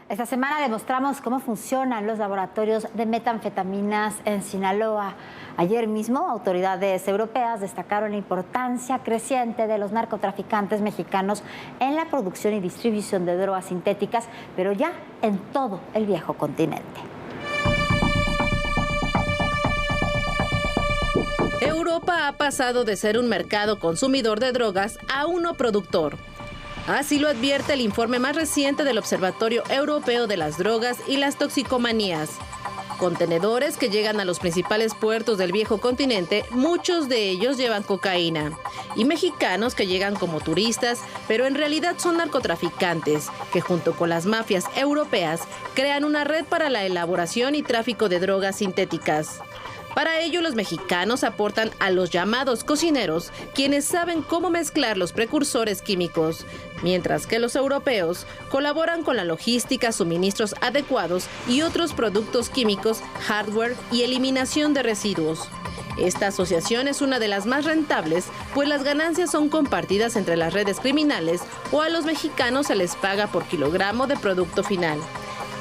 Esta semana demostramos cómo funcionan los laboratorios de metanfetaminas en Sinaloa. Ayer mismo, autoridades europeas destacaron la importancia creciente de los narcotraficantes mexicanos en la producción y distribución de drogas sintéticas, pero ya en todo el viejo continente. Europa ha pasado de ser un mercado consumidor de drogas a uno productor. Así lo advierte el informe más reciente del Observatorio Europeo de las Drogas y las Toxicomanías. Contenedores que llegan a los principales puertos del viejo continente, muchos de ellos llevan cocaína. Y mexicanos que llegan como turistas, pero en realidad son narcotraficantes, que junto con las mafias europeas crean una red para la elaboración y tráfico de drogas sintéticas. Para ello, los mexicanos aportan a los llamados cocineros, quienes saben cómo mezclar los precursores químicos, mientras que los europeos colaboran con la logística, suministros adecuados y otros productos químicos, hardware y eliminación de residuos. Esta asociación es una de las más rentables, pues las ganancias son compartidas entre las redes criminales o a los mexicanos se les paga por kilogramo de producto final.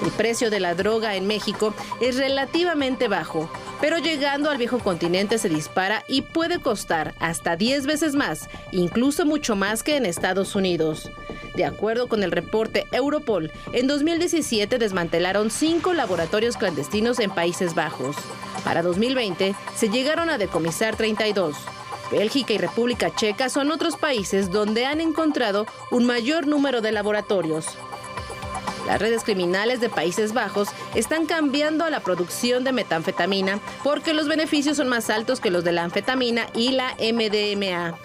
El precio de la droga en México es relativamente bajo, pero llegando al viejo continente se dispara y puede costar hasta 10 veces más, incluso mucho más que en Estados Unidos. De acuerdo con el reporte Europol, en 2017 desmantelaron 5 laboratorios clandestinos en Países Bajos. Para 2020 se llegaron a decomisar 32. Bélgica y República Checa son otros países donde han encontrado un mayor número de laboratorios. Las redes criminales de Países Bajos están cambiando a la producción de metanfetamina porque los beneficios son más altos que los de la anfetamina y la MDMA.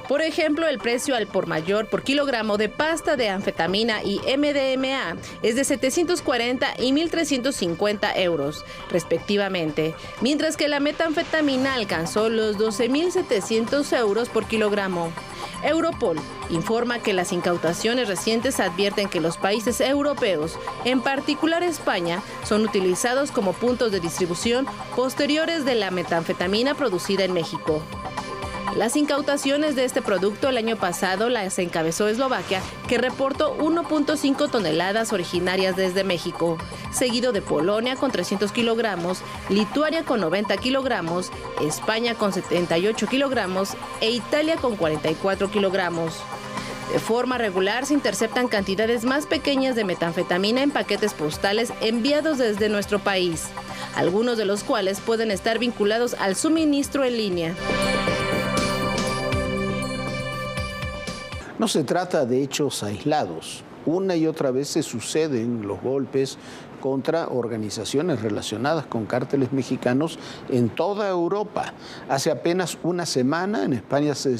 Por ejemplo, el precio al por mayor por kilogramo de pasta de anfetamina y MDMA es de 740 y 1.350 euros, respectivamente, mientras que la metanfetamina alcanzó los 12.700 euros por kilogramo. Europol informa que las incautaciones recientes advierten que los países europeos, en particular España, son utilizados como puntos de distribución posteriores de la metanfetamina producida en México. Las incautaciones de este producto el año pasado las encabezó Eslovaquia, que reportó 1.5 toneladas originarias desde México, seguido de Polonia con 300 kilogramos, Lituania con 90 kilogramos, España con 78 kilogramos e Italia con 44 kilogramos. De forma regular se interceptan cantidades más pequeñas de metanfetamina en paquetes postales enviados desde nuestro país, algunos de los cuales pueden estar vinculados al suministro en línea. No se trata de hechos aislados. Una y otra vez se suceden los golpes contra organizaciones relacionadas con cárteles mexicanos en toda Europa. Hace apenas una semana en España se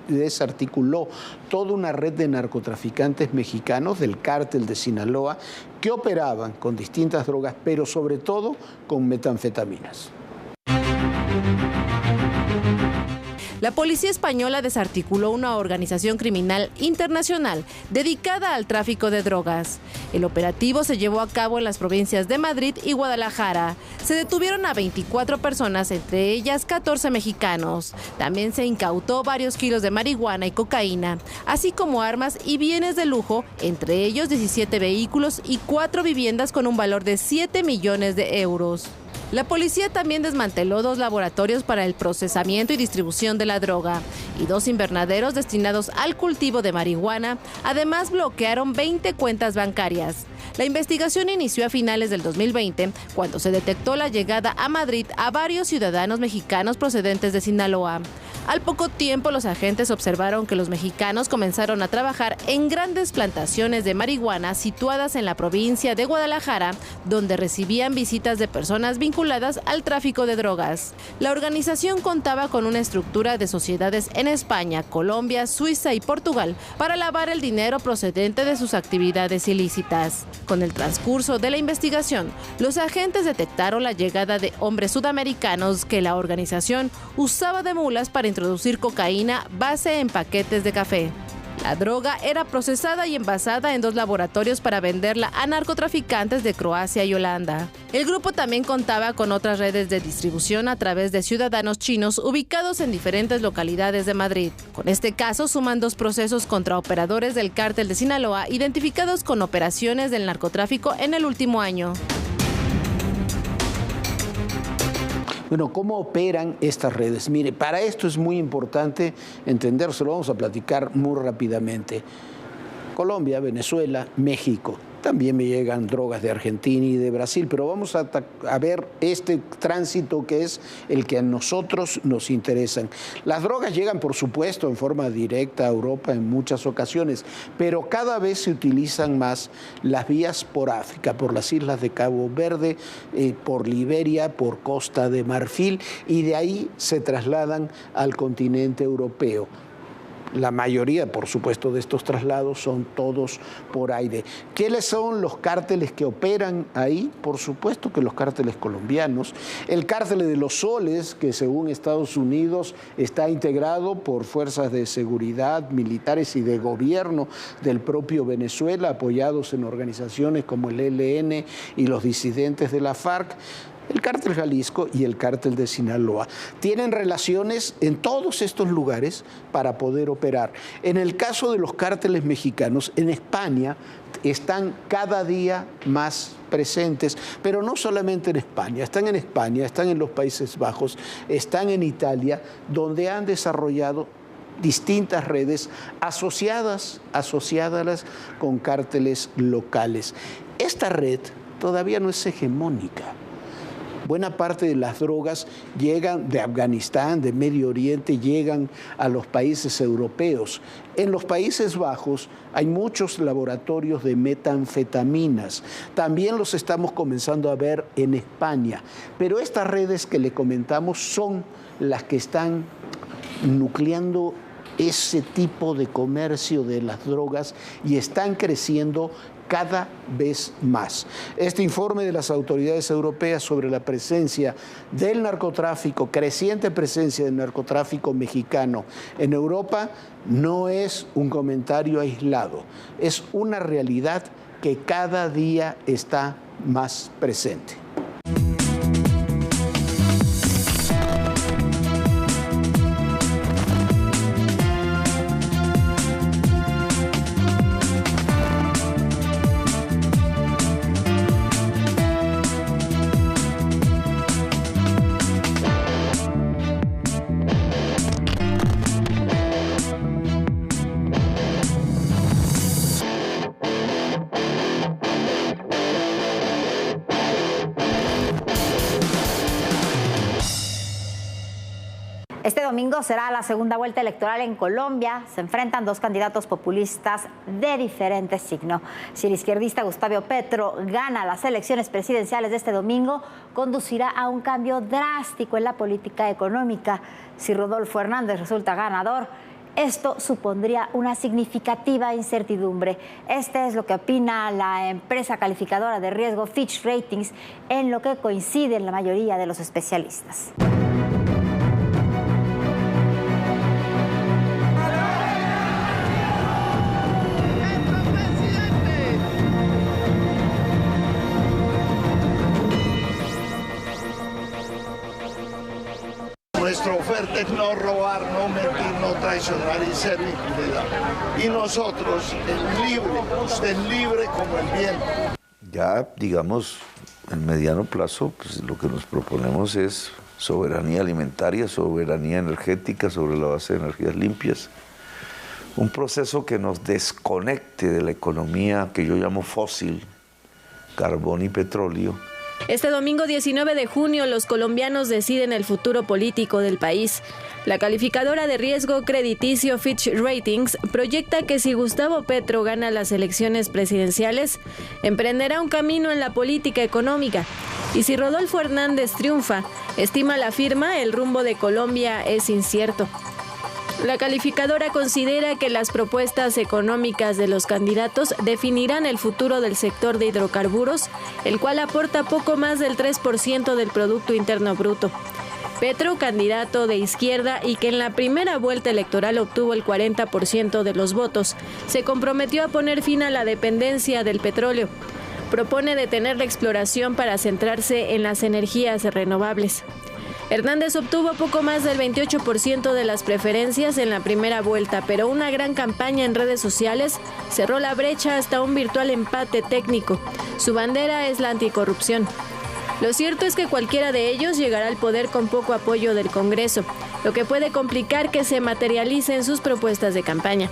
desarticuló toda una red de narcotraficantes mexicanos del cártel de Sinaloa que operaban con distintas drogas, pero sobre todo con metanfetaminas. La policía española desarticuló una organización criminal internacional dedicada al tráfico de drogas. El operativo se llevó a cabo en las provincias de Madrid y Guadalajara. Se detuvieron a 24 personas, entre ellas 14 mexicanos. También se incautó varios kilos de marihuana y cocaína, así como armas y bienes de lujo, entre ellos 17 vehículos y 4 viviendas con un valor de 7 millones de euros. La policía también desmanteló 2 laboratorios para el procesamiento y distribución de la droga y 2 invernaderos destinados al cultivo de marihuana. Además, bloquearon 20 cuentas bancarias. La investigación inició a finales del 2020, cuando se detectó la llegada a Madrid a varios ciudadanos mexicanos procedentes de Sinaloa. Al poco tiempo, los agentes observaron que los mexicanos comenzaron a trabajar en grandes plantaciones de marihuana situadas en la provincia de Guadalajara, donde recibían visitas de personas vinculadas al tráfico de drogas. La organización contaba con una estructura de sociedades en España, Colombia, Suiza y Portugal para lavar el dinero procedente de sus actividades ilícitas. Con el transcurso de la investigación, los agentes detectaron la llegada de hombres sudamericanos que la organización usaba de mulas para introducir cocaína base en paquetes de café. La droga era procesada y envasada en 2 laboratorios para venderla a narcotraficantes de Croacia y Holanda. El grupo también contaba con otras redes de distribución a través de ciudadanos chinos ubicados en diferentes localidades de Madrid. Con este caso suman 2 procesos contra operadores del cártel de Sinaloa identificados con operaciones del narcotráfico en el último año. Bueno, ¿cómo operan estas redes? Mire, para esto es muy importante entenderlo, vamos a platicar muy rápidamente. Colombia, Venezuela, México. También me llegan drogas de Argentina y de Brasil, pero vamos a ver este tránsito que es el que a nosotros nos interesan. Las drogas llegan, por supuesto, en forma directa a Europa en muchas ocasiones, pero cada vez se utilizan más las vías por África, por las islas de Cabo Verde, por Liberia, por Costa de Marfil, y de ahí se trasladan al continente europeo. La mayoría, por supuesto, de estos traslados son todos por aire. ¿Quiénes son los cárteles que operan ahí? Por supuesto que los cárteles colombianos. El cártel de los Soles, que según Estados Unidos está integrado por fuerzas de seguridad, militares y de gobierno del propio Venezuela, apoyados en organizaciones como el ELN y los disidentes de la FARC. El cártel Jalisco y el cártel de Sinaloa tienen relaciones en todos estos lugares para poder operar. En el caso de los cárteles mexicanos, en España están cada día más presentes, pero no solamente en España, están en los Países Bajos, están en Italia, donde han desarrollado distintas redes asociadas con cárteles locales. Esta red todavía no es hegemónica. Buena parte de las drogas llegan de Afganistán, de Medio Oriente, llegan a los países europeos. En los Países Bajos hay muchos laboratorios de metanfetaminas. También los estamos comenzando a ver en España. Pero estas redes que le comentamos son las que están nucleando ese tipo de comercio de las drogas y están creciendo cada vez más. Este informe de las autoridades europeas sobre la presencia del narcotráfico, creciente presencia del narcotráfico mexicano en Europa, no es un comentario aislado, es una realidad que cada día está más presente. Este domingo será la segunda vuelta electoral en Colombia. Se enfrentan 2 candidatos populistas de diferente signo. Si el izquierdista Gustavo Petro gana las elecciones presidenciales de este domingo, conducirá a un cambio drástico en la política económica. Si Rodolfo Hernández resulta ganador, esto supondría una significativa incertidumbre. Este es lo que opina la empresa calificadora de riesgo Fitch Ratings, en lo que coinciden la mayoría de los especialistas. Nuestra oferta es no robar, no mentir, no traicionar y ser impunidad. Y nosotros, el libre, usted libre como el viento. Ya, digamos, en mediano plazo, pues lo que nos proponemos es soberanía alimentaria, soberanía energética sobre la base de energías limpias. Un proceso que nos desconecte de la economía que yo llamo fósil, carbón y petróleo. Este domingo 19 de junio, los colombianos deciden el futuro político del país. La calificadora de riesgo crediticio Fitch Ratings proyecta que si Gustavo Petro gana las elecciones presidenciales, emprenderá un camino en la política económica. Y si Rodolfo Hernández triunfa, estima la firma, el rumbo de Colombia es incierto. La calificadora considera que las propuestas económicas de los candidatos definirán el futuro del sector de hidrocarburos, el cual aporta poco más del 3% del Producto Interno Bruto. Petro, candidato de izquierda y que en la primera vuelta electoral obtuvo el 40% de los votos, se comprometió a poner fin a la dependencia del petróleo. Propone detener la exploración para centrarse en las energías renovables. Hernández obtuvo poco más del 28% de las preferencias en la primera vuelta, pero una gran campaña en redes sociales cerró la brecha hasta un virtual empate técnico. Su bandera es la anticorrupción. Lo cierto es que cualquiera de ellos llegará al poder con poco apoyo del Congreso, lo que puede complicar que se materialicen sus propuestas de campaña.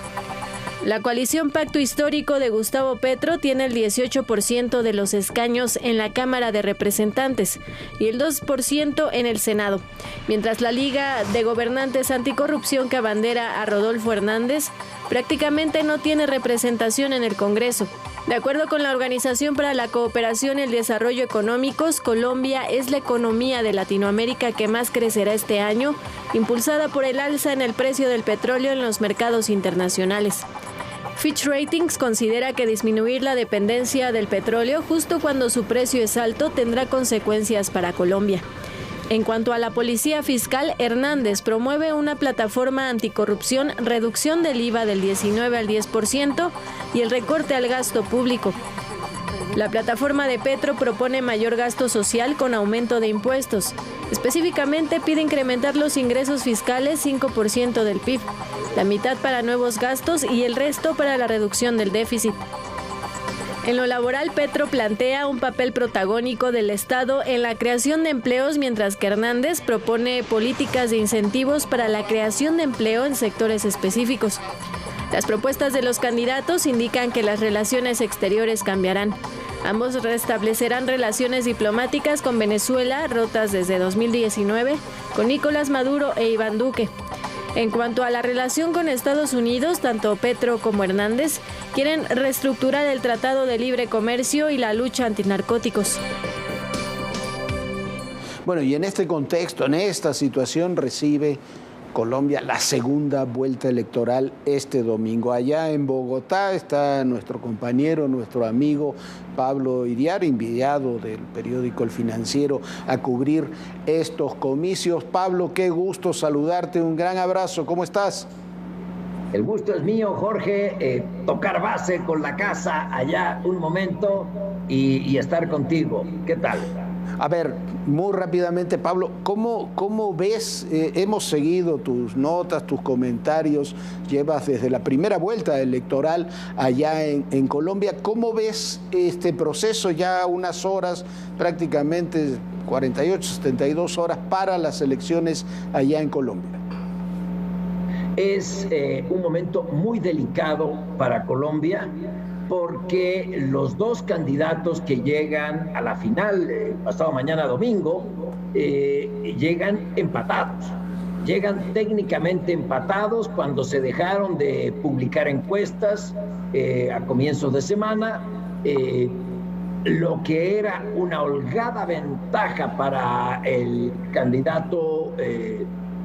La coalición Pacto Histórico de Gustavo Petro tiene el 18% de los escaños en la Cámara de Representantes y el 2% en el Senado, mientras la Liga de Gobernantes Anticorrupción, que abandera a Rodolfo Hernández, prácticamente no tiene representación en el Congreso. De acuerdo con la Organización para la Cooperación y el Desarrollo Económicos, Colombia es la economía de Latinoamérica que más crecerá este año, impulsada por el alza en el precio del petróleo en los mercados internacionales. Fitch Ratings considera que disminuir la dependencia del petróleo justo cuando su precio es alto tendrá consecuencias para Colombia. En cuanto a la policía fiscal, Hernández promueve una plataforma anticorrupción, reducción del IVA del 19 al 10% y el recorte al gasto público. La plataforma de Petro propone mayor gasto social con aumento de impuestos. Específicamente pide incrementar los ingresos fiscales 5% del PIB, la mitad para nuevos gastos y el resto para la reducción del déficit. En lo laboral, Petro plantea un papel protagónico del Estado en la creación de empleos, mientras que Hernández propone políticas de incentivos para la creación de empleo en sectores específicos. Las propuestas de los candidatos indican que las relaciones exteriores cambiarán. Ambos restablecerán relaciones diplomáticas con Venezuela, rotas desde 2019, con Nicolás Maduro e Iván Duque. En cuanto a la relación con Estados Unidos, tanto Petro como Hernández quieren reestructurar el Tratado de Libre Comercio y la lucha antinarcóticos. Bueno, y en este contexto, en esta situación, recibe Colombia la segunda vuelta electoral este domingo. Allá en Bogotá está nuestro compañero, nuestro amigo Pablo Iriar, enviado del periódico El Financiero, a cubrir estos comicios. Pablo, qué gusto saludarte, un gran abrazo, ¿cómo estás? El gusto es mío, Jorge, tocar base con la casa allá un momento y estar contigo. ¿Qué tal? A ver, muy rápidamente, Pablo, ¿cómo ves? Hemos seguido tus notas, tus comentarios, llevas desde la primera vuelta electoral allá en Colombia. ¿Cómo ves este proceso? Ya unas horas, prácticamente 48, 72 horas para las elecciones allá en Colombia. Es un momento muy delicado para Colombia, porque los dos candidatos que llegan a la final, pasado mañana domingo, llegan empatados. Llegan técnicamente empatados cuando se dejaron de publicar encuestas a comienzos de semana. Lo que era una holgada ventaja para el candidato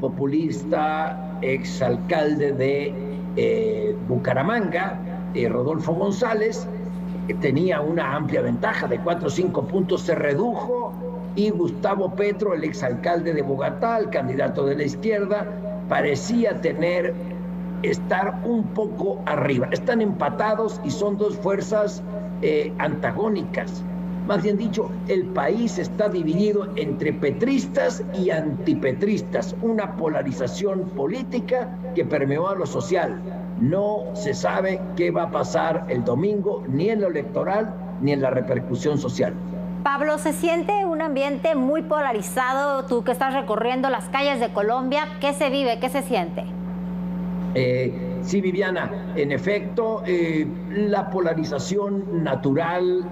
populista, exalcalde de Bucaramanga, Rodolfo González, tenía una amplia ventaja de 4 o 5 puntos, se redujo, y Gustavo Petro, el exalcalde de Bogotá, el candidato de la izquierda, parecía estar un poco arriba. Están empatados y son dos fuerzas antagónicas. Más bien dicho, el país está dividido entre petristas y antipetristas, una polarización política que permeó a lo social. No se sabe qué va a pasar el domingo, ni en lo electoral, ni en la repercusión social. Pablo, se siente un ambiente muy polarizado. Tú que estás recorriendo las calles de Colombia, ¿qué se vive? ¿Qué se siente? Sí, Viviana, en efecto, la polarización natural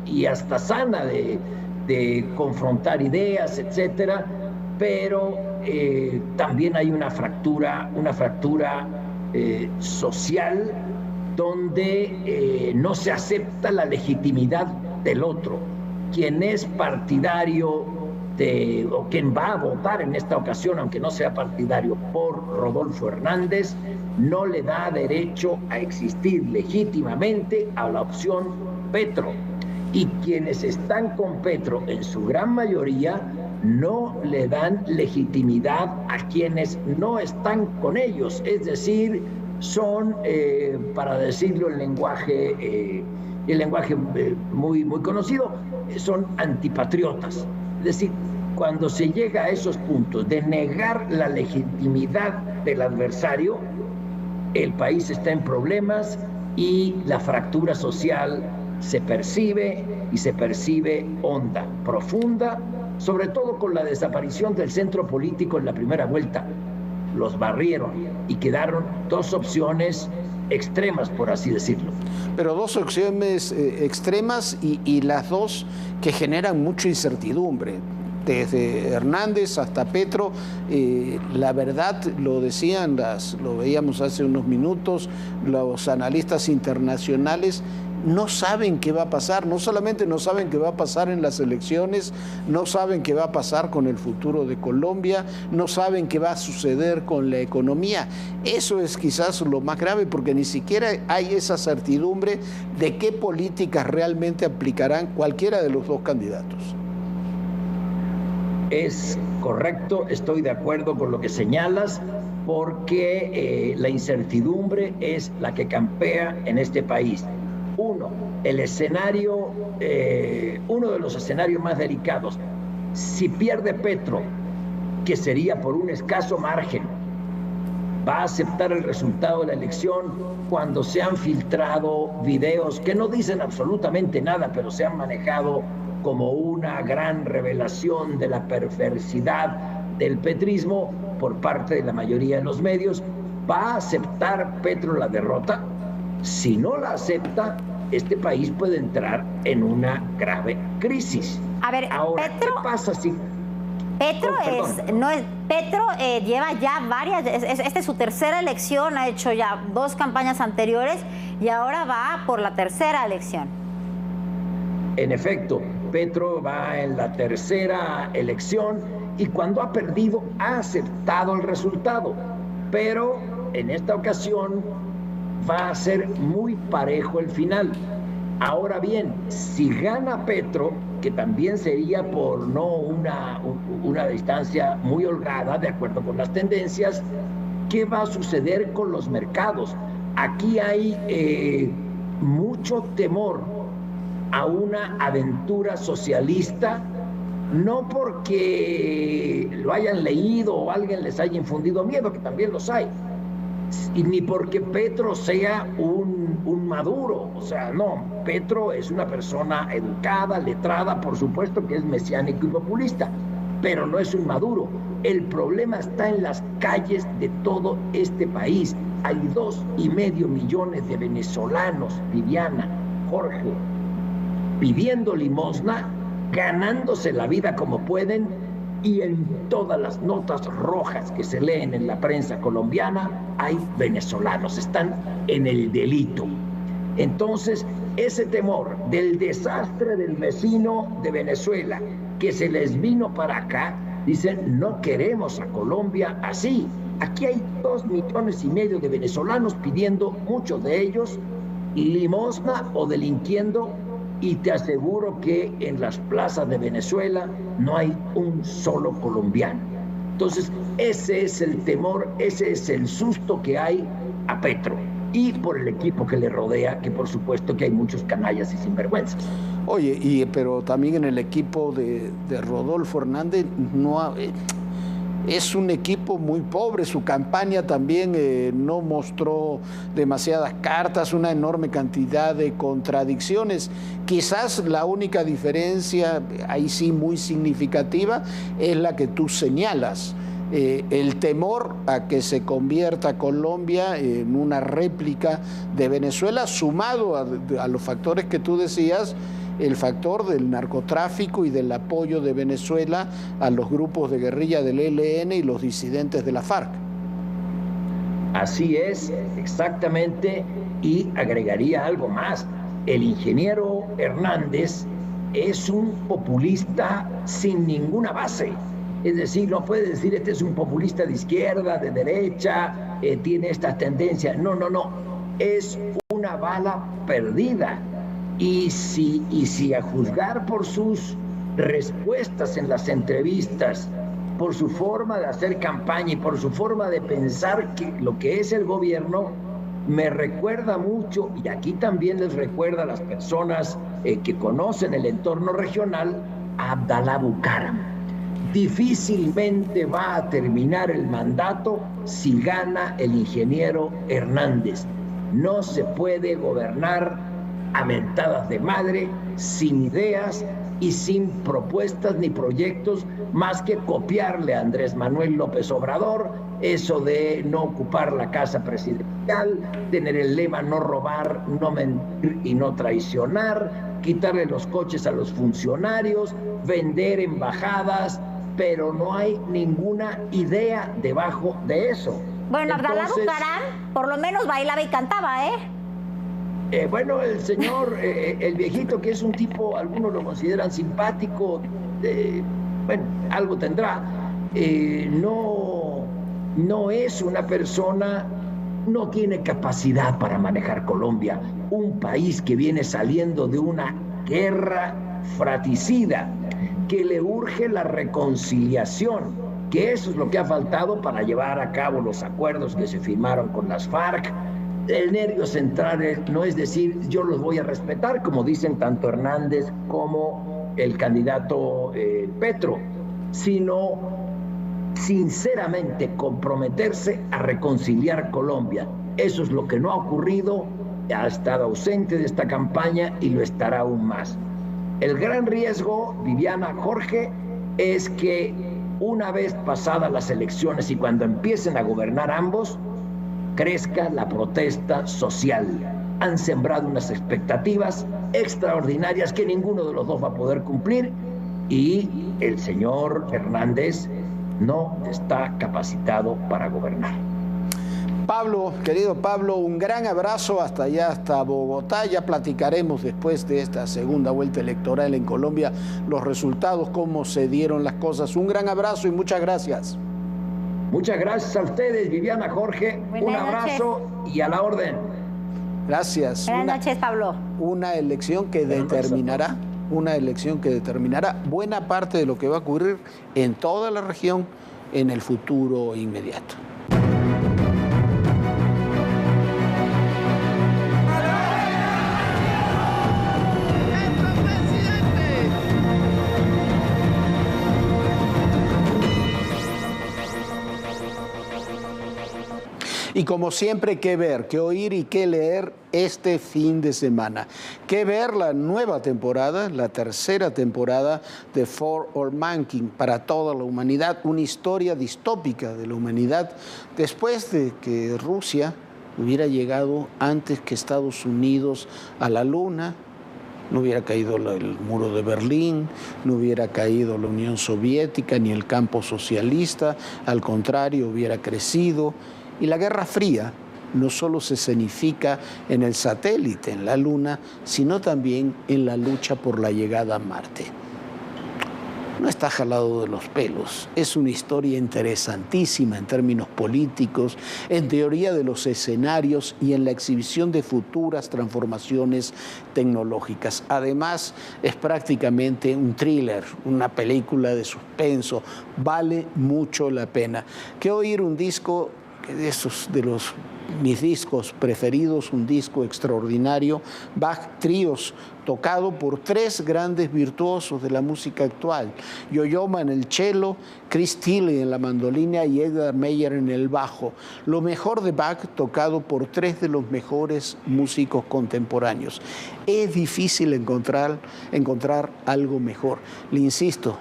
y hasta sana de confrontar ideas, etcétera, pero también hay una fractura social donde no se acepta la legitimidad del otro. Quien es partidario o quien va a votar en esta ocasión, aunque no sea partidario, por Rodolfo Hernández, no le da derecho a existir legítimamente a la opción Petro. Y quienes están con Petro, en su gran mayoría, no le dan legitimidad a quienes no están con ellos, es decir, son, para decirlo en lenguaje muy conocido, son antipatriotas. Es decir, cuando se llega a esos puntos de negar la legitimidad del adversario, el país está en problemas y la fractura social se percibe honda, profunda, sobre todo con la desaparición del centro político en la primera vuelta. Los barrieron y quedaron dos opciones extremas, por así decirlo. Pero dos opciones extremas y las dos que generan mucha incertidumbre. Desde Hernández hasta Petro, la verdad, lo decían, lo veíamos hace unos minutos, los analistas internacionales no saben qué va a pasar, no solamente no saben qué va a pasar en las elecciones, no saben qué va a pasar con el futuro de Colombia, no saben qué va a suceder con la economía. Eso es quizás lo más grave, porque ni siquiera hay esa certidumbre de qué políticas realmente aplicarán cualquiera de los dos candidatos. Es correcto, estoy de acuerdo con lo que señalas, porque la incertidumbre es la que campea en este país. Uno de los escenarios más delicados, si pierde Petro, que sería por un escaso margen, va a aceptar el resultado de la elección cuando se han filtrado videos que no dicen absolutamente nada, pero se han manejado como una gran revelación de la perversidad del petrismo por parte de la mayoría de los medios. ¿Va a aceptar Petro la derrota? Si no la acepta, este país puede entrar en una grave crisis. A ver, ahora, Petro, ¿qué pasa si Petro lleva ya varias, esta es su tercera elección, ha hecho ya 2 campañas anteriores y ahora va por la tercera elección? En efecto, Petro va en la tercera elección y cuando ha perdido ha aceptado el resultado, pero en esta ocasión va a ser muy parejo el final. Ahora bien, si gana Petro, que también sería por no una distancia muy holgada, de acuerdo con las tendencias, ¿qué va a suceder con los mercados? Aquí hay mucho temor a una aventura socialista, no porque lo hayan leído o alguien les haya infundido miedo, que también los hay, ni porque Petro sea un Maduro. O sea, no, Petro es una persona educada, letrada, por supuesto que es mesiánico y populista, pero no es un Maduro. El problema está en las calles de todo este país. Hay 2,5 millones de venezolanos, Viviana, Jorge, pidiendo limosna, ganándose la vida como pueden, y en todas las notas rojas que se leen en la prensa colombiana hay venezolanos, están en el delito. Entonces, ese temor del desastre del vecino de Venezuela que se les vino para acá, dicen, no queremos a Colombia así. Aquí hay 2,5 millones de venezolanos pidiendo, muchos de ellos, limosna o delinquiendo, y te aseguro que en las plazas de Venezuela no hay un solo colombiano. Entonces, ese es el temor, ese es el susto que hay a Petro, y por el equipo que le rodea, que por supuesto que hay muchos canallas y sinvergüenzas. Oye, pero también en el equipo de Rodolfo Hernández es un equipo muy pobre. Su campaña también no mostró demasiadas cartas, una enorme cantidad de contradicciones. Quizás la única diferencia, ahí sí muy significativa, es la que tú señalas. El temor a que se convierta Colombia en una réplica de Venezuela, sumado a los factores que tú decías, el factor del narcotráfico y del apoyo de Venezuela a los grupos de guerrilla del ELN y los disidentes de la FARC. Así es, exactamente, y agregaría algo más. El ingeniero Hernández es un populista sin ninguna base. Es decir, no puede decir, este es un populista de izquierda, de derecha, tiene estas tendencias. No. Es una bala perdida. Y si a juzgar por sus respuestas en las entrevistas, por su forma de hacer campaña y por su forma de pensar que lo que es el gobierno, me recuerda mucho, y aquí también les recuerda a las personas que conocen el entorno regional, a Abdalá Bucaram. Difícilmente va a terminar el mandato si gana el ingeniero Hernández. No se puede gobernar a mentadas de madre, sin ideas y sin propuestas ni proyectos más que copiarle a Andrés Manuel López Obrador eso de no ocupar la casa presidencial, tener el lema no robar, no mentir y no traicionar, quitarle los coches a los funcionarios, vender embajadas, pero no hay ninguna idea debajo de eso. Bueno, Abdalá Bucaram por lo menos bailaba y cantaba, ¿eh? Bueno, el señor, el viejito, que es un tipo, algunos lo consideran simpático, bueno, algo tendrá, no es una persona, no tiene capacidad para manejar Colombia, un país que viene saliendo de una guerra fratricida, que le urge la reconciliación, que eso es lo que ha faltado para llevar a cabo los acuerdos que se firmaron con las FARC. El nervio central no es decir, yo los voy a respetar, como dicen tanto Hernández como el candidato Petro, sino sinceramente comprometerse a reconciliar Colombia. Eso es lo que no ha ocurrido, ha estado ausente de esta campaña y lo estará aún más. El gran riesgo, Viviana, Jorge, es que una vez pasadas las elecciones y cuando empiecen a gobernar ambos, crezca la protesta social. Han sembrado unas expectativas extraordinarias que ninguno de los dos va a poder cumplir y el señor Hernández no está capacitado para gobernar. Pablo, querido Pablo, un gran abrazo hasta allá, hasta Bogotá. Ya platicaremos después de esta segunda vuelta electoral en Colombia los resultados, cómo se dieron las cosas. Un gran abrazo y muchas gracias. Muchas gracias a ustedes, Viviana, Jorge. Un abrazo y a la orden. Gracias. Buenas noches, Pablo. Una elección que determinará buena parte de lo que va a ocurrir en toda la región en el futuro inmediato. Y como siempre, qué ver, qué oír y qué leer este fin de semana. Qué ver la nueva temporada, la tercera temporada de For All Mankind, para toda la humanidad, una historia distópica de la humanidad después de que Rusia hubiera llegado antes que Estados Unidos a la Luna. No hubiera caído el muro de Berlín, no hubiera caído la Unión Soviética ni el campo socialista, al contrario, hubiera crecido. Y la Guerra Fría no solo se escenifica en el satélite, en la Luna, sino también en la lucha por la llegada a Marte. No está jalado de los pelos, es una historia interesantísima en términos políticos, en teoría de los escenarios y en la exhibición de futuras transformaciones tecnológicas. Además, es prácticamente un thriller, una película de suspenso, vale mucho la pena. ¿Qué oír un disco de mis discos preferidos, un disco extraordinario, Bach Tríos, tocado por tres grandes virtuosos de la música actual: Yo-Yo Ma en el cello, Chris Tilly en la mandolina y Edgar Meyer en el bajo. Lo mejor de Bach tocado por tres de los mejores músicos contemporáneos. Es difícil encontrar algo mejor. Le insisto,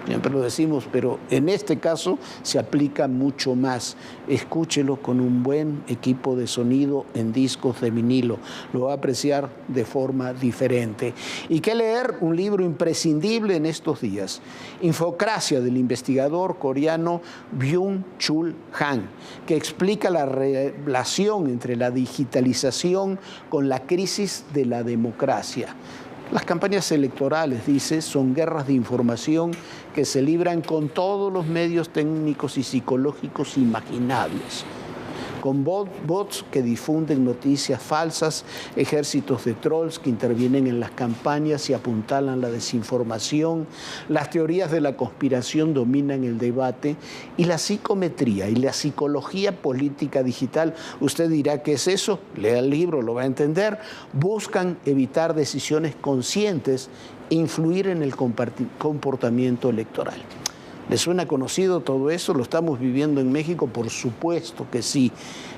siempre lo decimos, pero en este caso se aplica mucho más. Escúchelo con un buen equipo de sonido en discos de vinilo. Lo va a apreciar de forma diferente. ¿Y qué leer? Un libro imprescindible en estos días. Infocracia, del investigador coreano Byung-Chul Han, que explica la relación entre la digitalización con la crisis de la democracia. Las campañas electorales, dice, son guerras de información que se libran con todos los medios técnicos y psicológicos imaginables. con bots que difunden noticias falsas, ejércitos de trolls que intervienen en las campañas y apuntalan la desinformación, las teorías de la conspiración dominan el debate y la psicometría y la psicología política digital. Usted dirá, ¿qué es eso? Lea el libro, lo va a entender. Buscan evitar decisiones conscientes, influir en el comportamiento electoral. ¿Le suena conocido todo eso? ¿Lo estamos viviendo en México? Por supuesto que sí.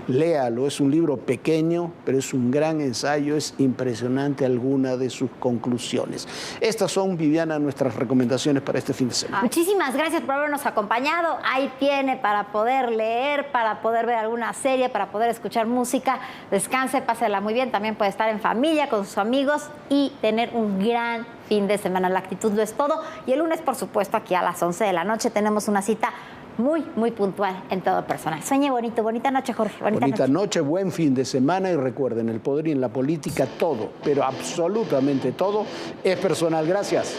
Léalo, es un libro pequeño, pero es un gran ensayo, es impresionante alguna de sus conclusiones. Estas son, Viviana, nuestras recomendaciones para este fin de semana. Muchísimas gracias por habernos acompañado. Ahí tiene para poder leer, para poder ver alguna serie, para poder escuchar música. Descanse, pásela muy bien. También puede estar en familia, con sus amigos y tener un gran fin de semana. La actitud lo es todo. Y el lunes, por supuesto, aquí a las 11 de la noche tenemos una cita muy puntual en Todo Personal. Sueñe bonito. Bonita noche, Jorge. Bonita noche, buen fin de semana y recuerden, el poder y en la política todo, pero absolutamente todo es personal. Gracias.